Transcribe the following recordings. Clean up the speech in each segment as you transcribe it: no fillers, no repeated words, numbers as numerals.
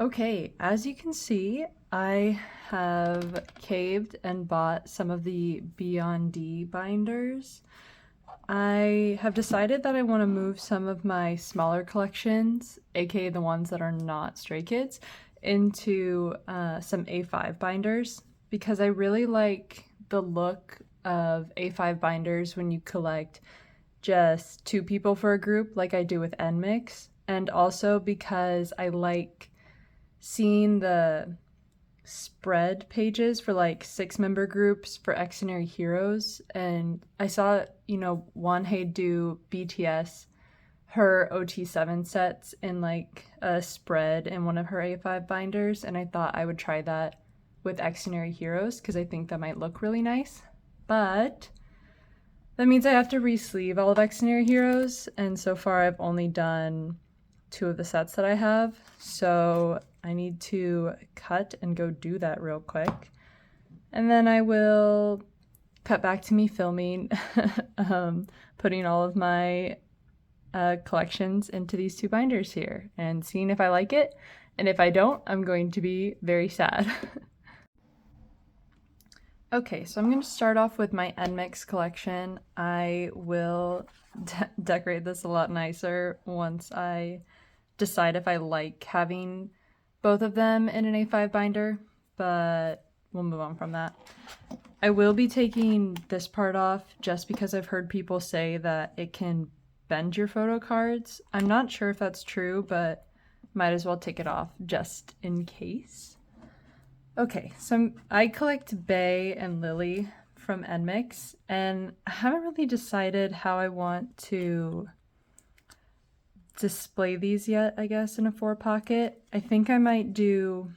Okay, as you can see, I have caved and bought some of the Beyond D binders. I have decided that I want to move some of my smaller collections, aka the ones that are not Stray Kids, into some A5 binders because I really like the look of A5 binders when you collect just two people for a group like I do with NMIXX, and also because I like seeing the spread pages for like 6-member groups for Xdinary heroes, and I saw, Wanhei do BTS her OT7 sets in like a spread in one of her A5 binders, and I thought I would try that with Xdinary heroes because I think that might look really nice. But that means I have to re-sleeve all of Xdinary heroes, and so far I've only done 2 of the sets that I have, so I need to cut and go do that real quick. And then I will cut back to me filming, putting all of my collections into these 2 binders here and seeing if I like it. And if I don't, I'm going to be very sad. Okay, so I'm going to start off with my NMIXX collection. I will decorate this a lot nicer once I decide if I like having both of them in an A5 binder, but we'll move on from that. I will be taking this part off just because I've heard people say that it can bend your photo cards. I'm not sure if that's true, but might as well take it off just in case. Okay, so I collect Bae and Lily from NMIXX, and I haven't really decided how I want to display these yet, I guess, in a 4-pocket. I think I might do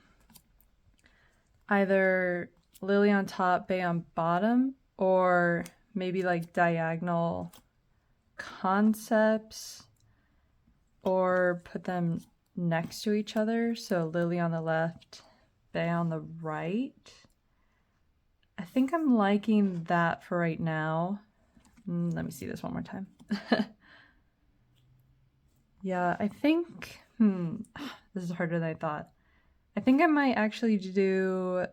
either Lily on top, Bae on bottom, or maybe like diagonal concepts, or put them next to each other. So Lily on the left, Bae on the right. I think I'm liking that for right now. Let me see this one more time. Yeah, I think, this is harder than I thought. I think I might actually do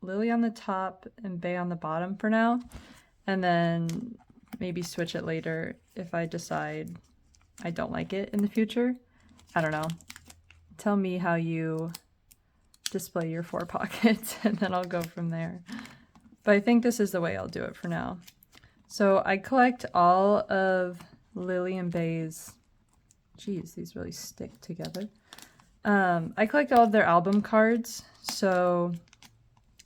Lily on the top and Bae on the bottom for now, and then maybe switch it later if I decide I don't like it in the future. I don't know. Tell me how you display your 4 pockets and then I'll go from there. But I think this is the way I'll do it for now. So I collect all of Lily and Bae's, geez, these really stick together. I collect all of their album cards, so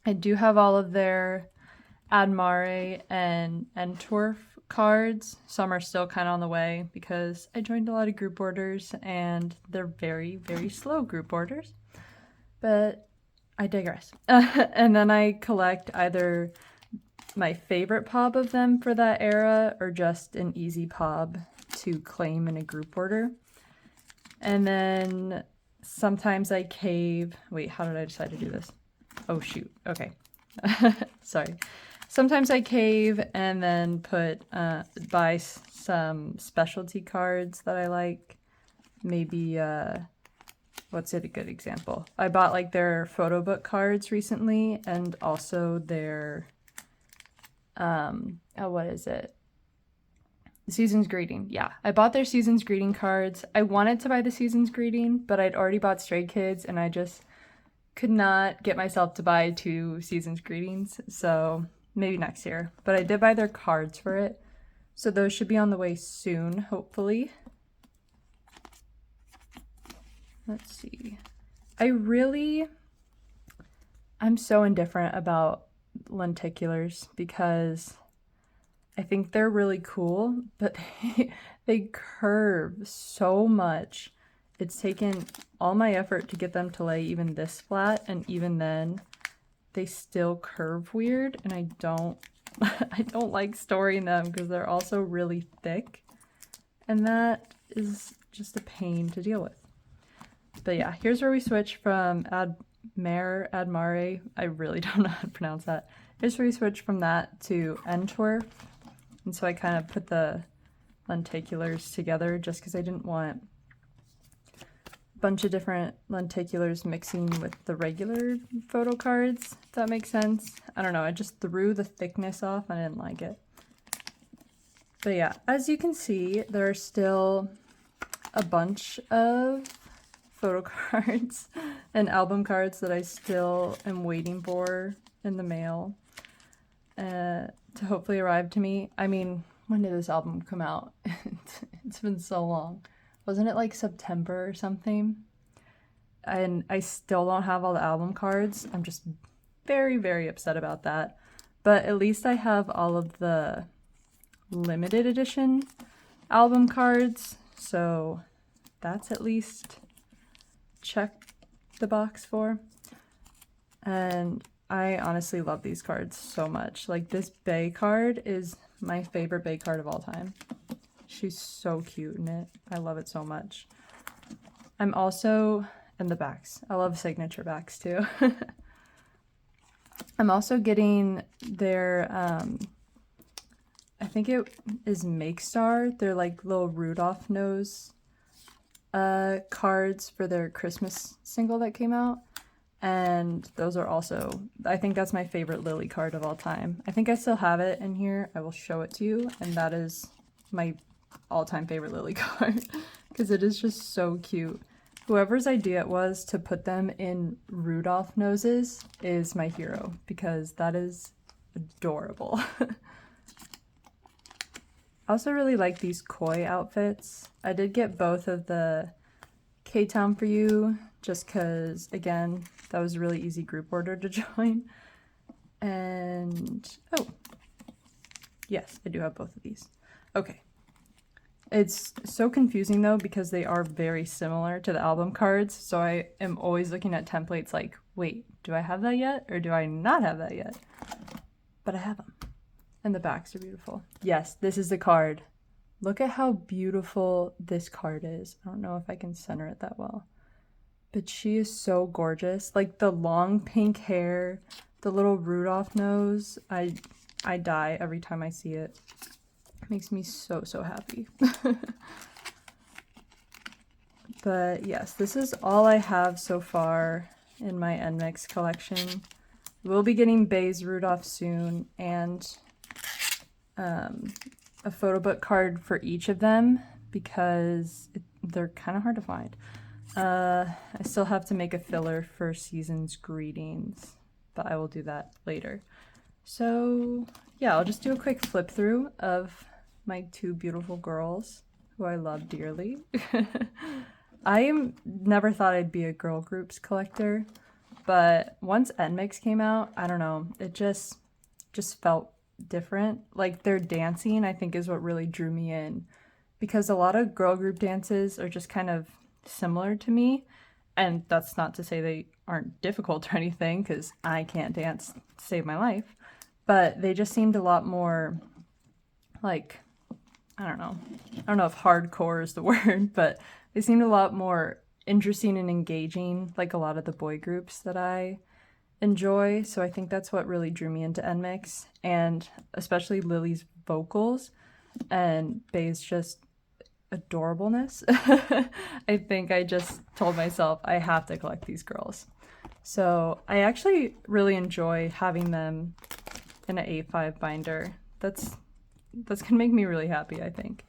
I do have all of their Admare and Entwerf cards. Some are still kind of on the way because I joined a lot of group orders and they're very, very slow group orders. But I digress. And then I collect either my favorite pop of them for that era or just an easy pop to claim in a group order. And then sometimes I cave. Wait, how did I decide to do this? Oh, shoot. Okay. Sorry. Sometimes I cave and then buy some specialty cards that I like. Maybe, what's it a good example? I bought like their photo book cards recently and also their, what is it? Season's Greeting. Yeah, I bought their Season's Greeting cards. I wanted to buy the Season's Greeting, but I'd already bought Stray Kids and I just could not get myself to buy 2 Season's Greetings, so maybe next year. But I did buy their cards for it, so those should be on the way soon, hopefully. Let's see. I'm so indifferent about lenticulars because I think they're really cool, but they curve so much. It's taken all my effort to get them to lay even this flat, and even then they still curve weird, and I don't like storing them because they're also really thick, and that is just a pain to deal with. But yeah, here's where we switch from Admare, I really don't know how to pronounce that. Here's where we switch from that to Entwerf. And so I kind of put the lenticulars together just because I didn't want bunch of different lenticulars mixing with the regular photo cards, if that makes sense. I don't know, I just threw the thickness off and I didn't like it. But yeah, as you can see, there are still a bunch of photo cards and album cards that I still am waiting for in the mail to hopefully arrive to me. I mean, when did this album come out? It's been so long. Wasn't it like September or something? And I still don't have all the album cards. I'm just very, very upset about that. But at least I have all of the limited edition album cards, so that's at least check the box for. And I honestly love these cards so much. Like, this Bae card is my favorite Bae card of all time. She's so cute in it. I love it so much. I'm also in the backs. I love signature backs too. I'm also getting their I think it is NMIXX. They're like little Rudolph nose cards for their Christmas single that came out. And those are also, I think that's my favorite Lily card of all time. I think I still have it in here. I will show it to you. And that is my all-time favorite Lily card because it is just so cute. Whoever's idea it was to put them in Rudolph noses is my hero because that is adorable. I also really like these koi outfits. I did get both of the K-Town for You just because, again, that was a really easy group order to join. And, oh, yes, I do have both of these. Okay. It's so confusing though because they are very similar to the album cards, so I am always looking at templates like, wait, do I have that yet or do I not have that yet? But I have them. And the backs are beautiful. Yes, this is the card. Look at how beautiful this card is. I don't know if I can center it that well. But she is so gorgeous. Like the long pink hair, the little Rudolph nose. I die every time I see it. It makes me so, so happy. But yes, this is all I have so far in my NMIXX collection. We'll be getting Bae's Rudolph soon, and a photo book card for each of them because they're kind of hard to find. I still have to make a filler for Season's Greetings, but I will do that later. So yeah, I'll just do a quick flip through of my two beautiful girls who I love dearly. I never thought I'd be a girl groups collector, but once NMIXX came out, I don't know, it just felt different. Like their dancing, I think, is what really drew me in because a lot of girl group dances are just kind of similar to me, and that's not to say they aren't difficult or anything because I can't dance to save my life, but they just seemed a lot more like, I don't know if hardcore is the word, but they seemed a lot more interesting and engaging, like a lot of the boy groups that I enjoy. So I think that's what really drew me into NMIXX, and especially Lily's vocals and Bae's just adorableness. I think I just told myself I have to collect these girls. So I actually really enjoy having them in an A5 binder. That's gonna make me really happy, I think.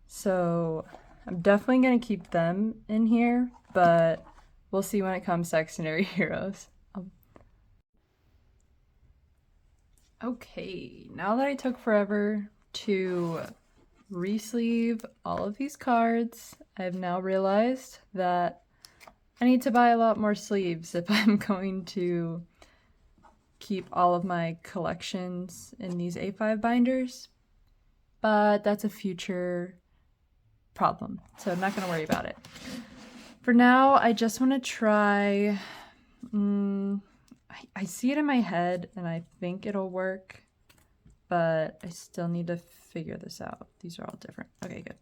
So I'm definitely gonna keep them in here, but we'll see when it comes to Xdinary Heroes. Okay, now that I took forever to re-sleeve all of these cards, I've now realized that I need to buy a lot more sleeves if I'm going to keep all of my collections in these A5 binders, but that's a future problem, so I'm not going to worry about it. For now, I just want to try, I see it in my head and I think it'll work, but I still need to figure this out. These are all different. Okay, good.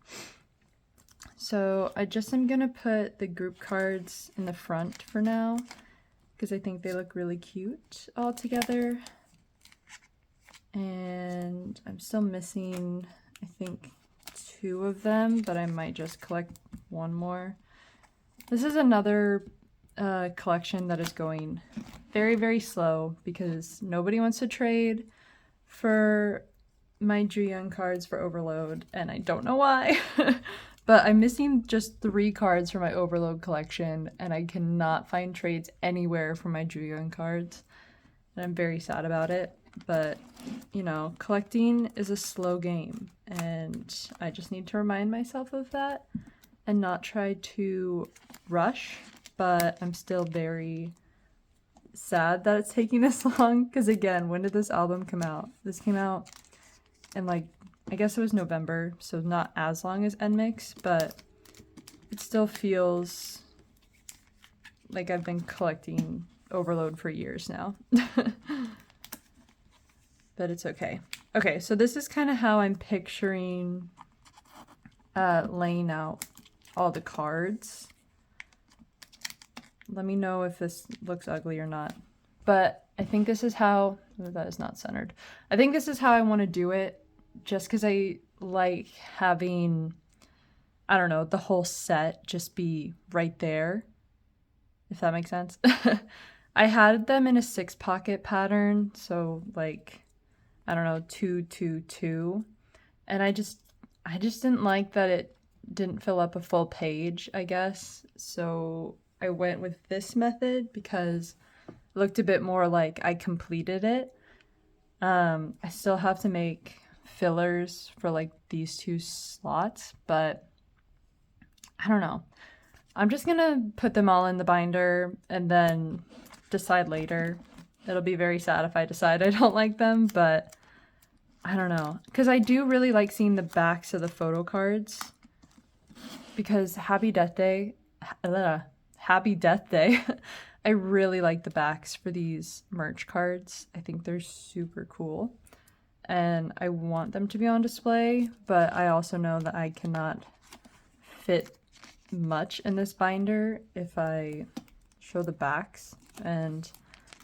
So I just am gonna put the group cards in the front for now because I think they look really cute all together. And I'm still missing, I think, 2 of them, but I might just collect one more. This is another collection that is going very, very slow because nobody wants to trade for my Ju-Young cards for Overload, and I don't know why. But I'm missing just 3 cards for my Overload collection, and I cannot find trades anywhere for my Ju-Young cards. And I'm very sad about it. But, you know, collecting is a slow game, and I just need to remind myself of that and not try to rush. But I'm still very sad that it's taking this long, because again, when did this album come out? This came out in, like, I guess it was November, so not as long as NMIXX, but it still feels like I've been collecting Overload for years now. But it's okay. Okay, so this is kind of how I'm picturing laying out all the cards. Let me know if this looks ugly or not. But I think this is how, oh, that is not centered. I think this is how I want to do it, just because I like having, I don't know, the whole set just be right there, if that makes sense. I had them in a 6-pocket pattern, so like, I don't know, 2, 2, 2. And I just didn't like that it didn't fill up a full page, I guess. So I went with this method because it looked a bit more like I completed it. I still have to make fillers for like these 2 slots, but I don't know. I'm just gonna put them all in the binder and then decide later. It'll be very sad if I decide I don't like them, but I don't know. Because I do really like seeing the backs of the photo cards, because Happy Death Day, I really like the backs for these merch cards. I think they're super cool, and I want them to be on display, but I also know that I cannot fit much in this binder if I show the backs, and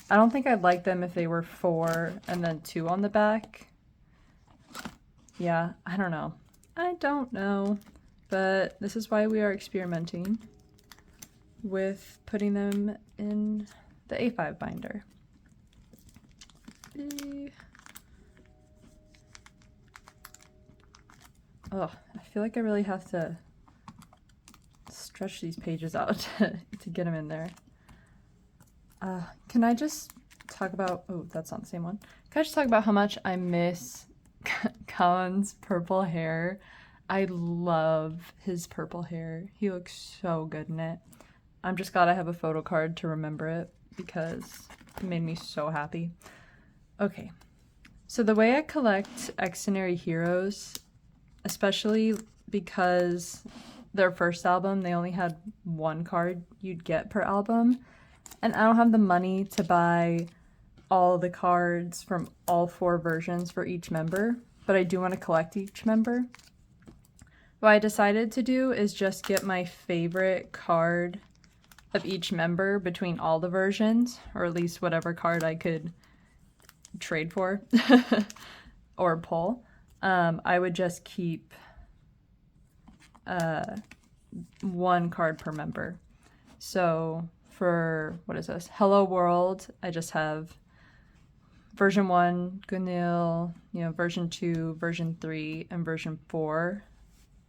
I don't think I'd like them if they were 4 and then 2 on the back. Yeah, I don't know, but this is why we are experimenting with putting them in the A5 binder. Oh, I feel like I really have to stretch these pages out to get them in there. Can I just talk about, oh, that's not the same one. Can I just talk about how much I miss Colin's purple hair? I love his purple hair. He looks so good in it. I'm just glad I have a photo card to remember it, because it made me so happy. Okay, so the way I collect Xdinary heroes, especially because their first album, they only had 1 card you'd get per album, and I don't have the money to buy all the cards from all 4 versions for each member, but I do want to collect each member. What I decided to do is just get my favorite card of each member between all the versions, or at least whatever card I could trade for or pull. I would just keep 1 card per member. So for, what is this? Hello World, I just have version 1, Gunil, version 2, version 3, and version 4,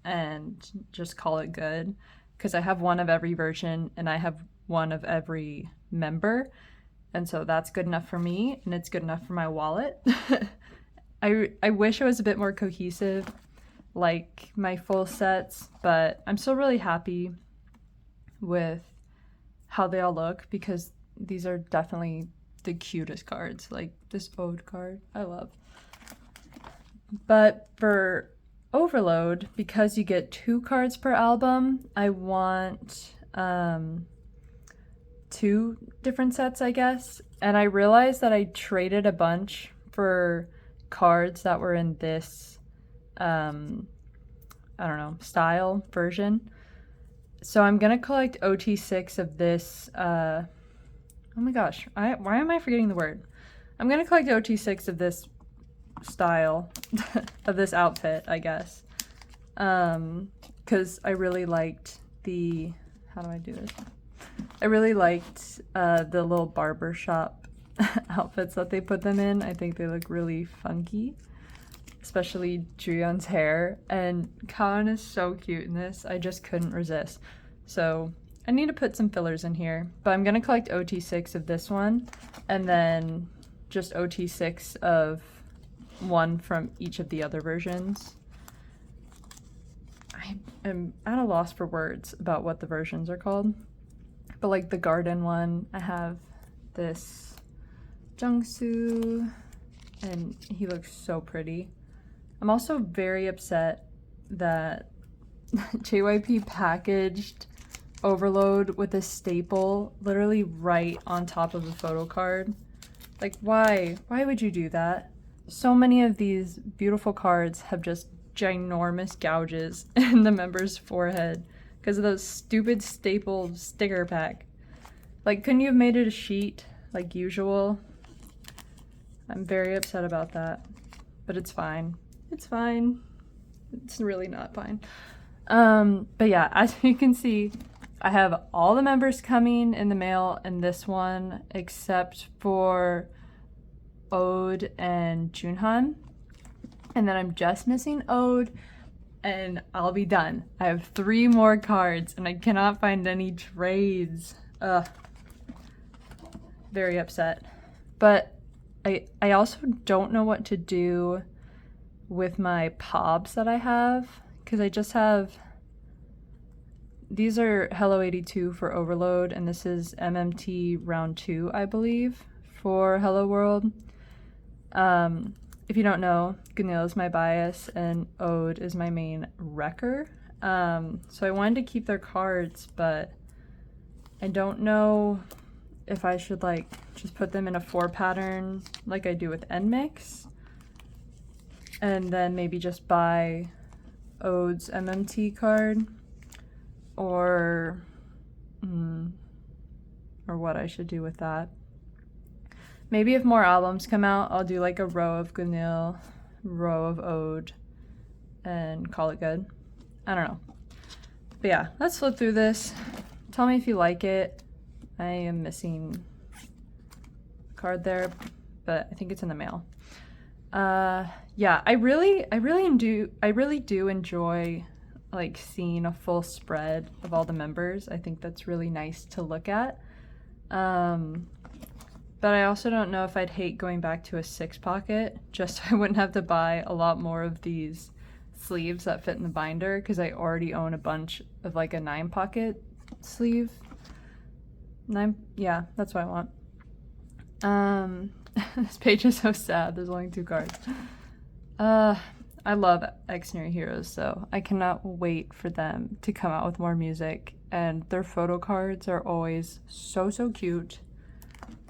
and just call it good, because I have 1 of every version and I have 1 of every member, and so that's good enough for me, and it's good enough for my wallet. I wish it was a bit more cohesive like my full sets, but I'm still really happy with how they all look, because these are definitely the cutest cards. Like this Ode card, I love. But for Overload, because you get 2 cards per album, I want 2 different sets, I guess. And I realized that I traded a bunch for cards that were in this I don't know, style version. So I'm gonna collect OT6 of this oh my gosh, why am I forgetting the word? I'm gonna collect OT6 of this style of this outfit, I guess, because I really liked the, how do I do this? I really liked the little barber shop outfits that they put them in. I think they look really funky, especially Juyeon's hair. And Kaon is so cute in this. I just couldn't resist. So I need to put some fillers in here, but I'm gonna collect OT6 of this one and then just OT6 of one from each of the other versions. I am at a loss for words about what the versions are called. But like the garden one, I have this Jungsu, and he looks so pretty. I'm also very upset that JYP packaged Overload with a staple literally right on top of the photo card. Like, why? Why would you do that? So many of these beautiful cards have just ginormous gouges in the member's forehead because of those stupid staple sticker pack. Like, couldn't you have made it a sheet like usual? I'm very upset about that, but it's fine. It's fine. It's really not fine. But yeah, as you can see, I have all the members coming in the mail in this one except for Ode and Junhan. And then I'm just missing Ode and I'll be done. I have 3 more cards and I cannot find any trades. Ugh. Very upset. But I also don't know what to do with my POBs that I have, because I just have, these are Hello 82 for Overload, and this is MMT round 2, I believe, for Hello World. If you don't know, Gunil is my bias and Ode is my main wrecker. So I wanted to keep their cards, but I don't know if I should like just put them in a 4 pattern like I do with NMIXX, and then maybe just buy Ode's MMT card, or what I should do with that. Maybe if more albums come out, I'll do like a row of Gunil, row of Ode, and call it good. I don't know. But yeah, let's flip through this. Tell me if you like it. I am missing a card there, but I think it's in the mail. Yeah, I really do enjoy like seeing a full spread of all the members. I think that's really nice to look at. But I also don't know if I'd hate going back to a 6 pocket, just so I wouldn't have to buy a lot more of these sleeves that fit in the binder, because I already own a bunch of like a 9 pocket sleeve. 9, yeah, that's what I want. This page is so sad, there's only 2 cards. I love Xdinary Heroes, so I cannot wait for them to come out with more music, and their photo cards are always so cute.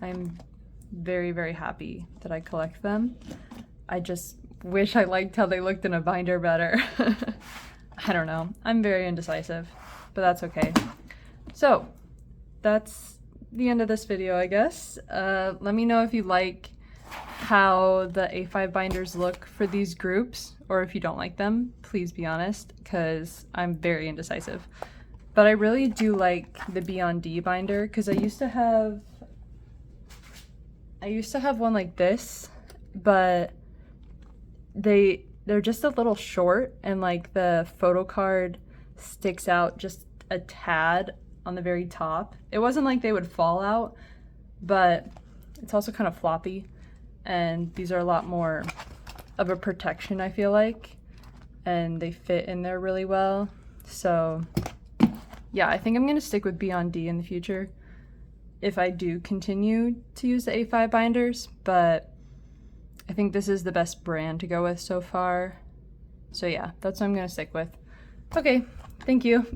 I'm very, very happy that I collect them. I just wish I liked how they looked in a binder better. I don't know. I'm very indecisive, but that's okay. So that's the end of this video, I guess. Let me know if you like how the A5 binders look for these groups, or if you don't like them. Please be honest, because I'm very indecisive. But I really do like the Beyond D binder, because I used to have one like this, but they're just a little short, and like the photo card sticks out just a tad on the very top. It wasn't like they would fall out, but it's also kind of floppy, and these are a lot more of a protection, I feel like, and they fit in there really well. So yeah, I think I'm gonna stick with Beyond D in the future if I do continue to use the A5 binders, but I think this is the best brand to go with so far. So yeah, that's what I'm gonna stick with. Okay, thank you.